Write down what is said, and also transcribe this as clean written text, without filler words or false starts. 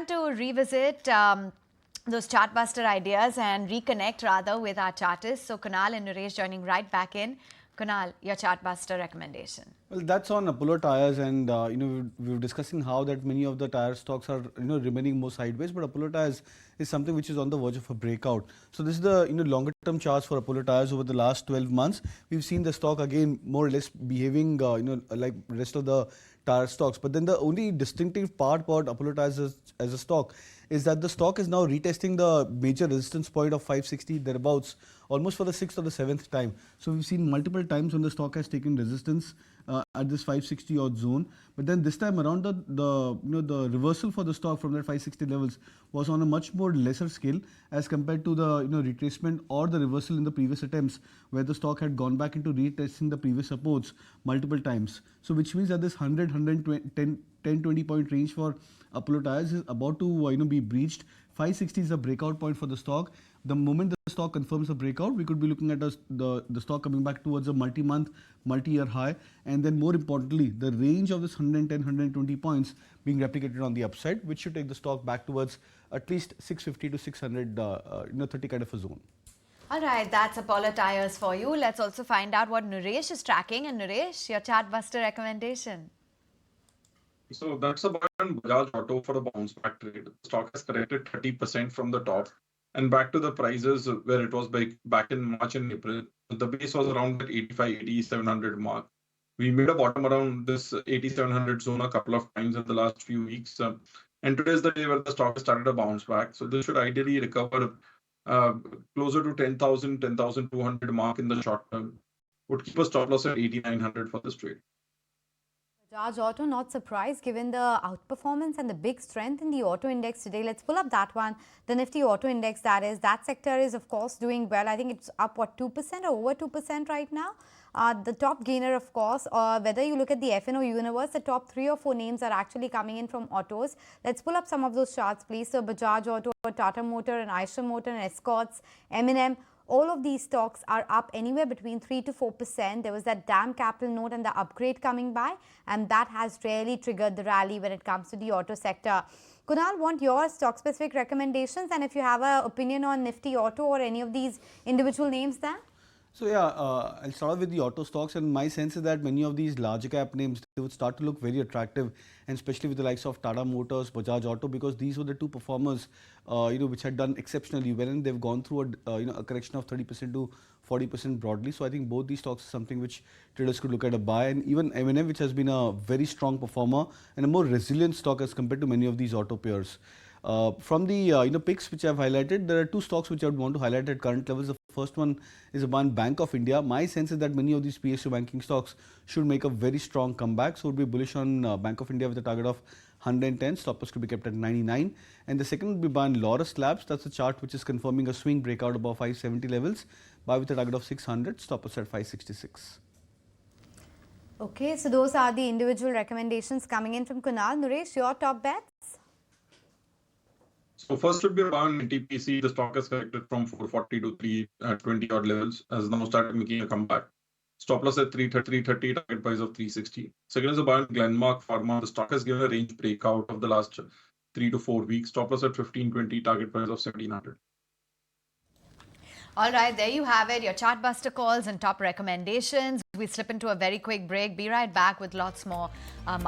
time to revisit those Chartbuster ideas and reconnect rather with our chartists. So Kunal and Naresh joining right back in. Kunal, your Chartbuster recommendation. Well, that's on Apollo Tyres, and we were discussing how that many of the tire stocks are remaining more sideways, but Apollo Tyres is something which is on the verge of a breakout. So this is the longer term charts for Apollo Tyres over the last 12 months. We've seen the stock again more or less behaving like rest of the tire stocks. But then the only distinctive part about Apollo Tyres as a stock is that the stock is now retesting the major resistance point of 560 thereabouts almost for the 6th or the 7th time. So we've seen multiple times when the stock has taken resistance at this 560 odd zone, but then this time around the reversal for the stock from that 560 levels was on a much more lesser scale as compared to the retracement or the reversal in the previous attempts where the stock had gone back into retesting the previous supports multiple times. So which means that this 120 point range for Apollo Tyres is about to be breached. 560 is a breakout point for the stock. The moment the stock confirms a breakout, we could be looking at the stock coming back towards a multi-month, multi-year high, and then more importantly, the range of this 110, 120 points being replicated on the upside, which should take the stock back towards at least 650 to 600, 30 kind of a zone. All right, that's Apollo Tyres for you. Let's also find out what Naresh is tracking. And Naresh, your Chartbuster recommendation. So that's about Bajaj Auto for a bounce back trade. The stock has corrected 30% from the top and back to the prices where it was back in March and April. The base was around that 85, 8700 mark. We made a bottom around this 8700 zone a couple of times in the last few weeks. And today is the day where the stock has started a bounce back. So this should ideally recover closer to 10,000, 10,200 mark in the short term. Would keep a stop loss at 8900 for this trade. Bajaj Auto, not surprised given the outperformance and the big strength in the auto index today. Let's pull up that one. The Nifty Auto Index, that is. That sector is, of course, doing well. I think it's up, what, 2% or over 2% right now? The top gainer, of course, whether you look at the F&O universe, the top 3 or 4 names are actually coming in from autos. Let's pull up some of those charts, please. So, Bajaj Auto, Tata Motor, and Eicher Motor, and Escorts, M&M. All of these stocks are up anywhere between 3 to 4%. There was that DAM capital note and the upgrade coming by, and that has really triggered the rally when it comes to the auto sector. Kunal, want your stock-specific recommendations, and if you have an opinion on Nifty Auto or any of these individual names there? So yeah, I'll start with the auto stocks, and my sense is that many of these larger cap names, they would start to look very attractive, and especially with the likes of Tata Motors, Bajaj Auto, because these were the two performers, which had done exceptionally well, and they've gone through a correction of 30% to 40% broadly. So I think both these stocks is something which traders could look at a buy, and even M&M, which has been a very strong performer and a more resilient stock as compared to many of these auto peers. From the picks which I've highlighted, there are 2 stocks which I would want to highlight at current levels. The first one is one Bank of India. My sense is that many of these PSU banking stocks should make a very strong comeback. So, would be bullish on Bank of India with a target of 110. Stop loss could be kept at 99. And the second would be buying Laurus Labs. That's a chart which is confirming a swing breakout above 570 levels. Buy with a target of 600. Stop loss at 566. Okay, so those are the individual recommendations coming in from Kunal. Naresh, your top bets? So first would be around NTPC. The stock has corrected from 440 to 320 odd levels, has now started making a comeback. Stop loss at 330, target price of 360. Second is about Glenmark Pharma. The stock has given a range breakout of the last 3 to 4 weeks. Stop loss at 1520, target price of 1700. All right, there you have it, your Chartbuster calls and top recommendations. We slip into a very quick break. Be right back with lots more market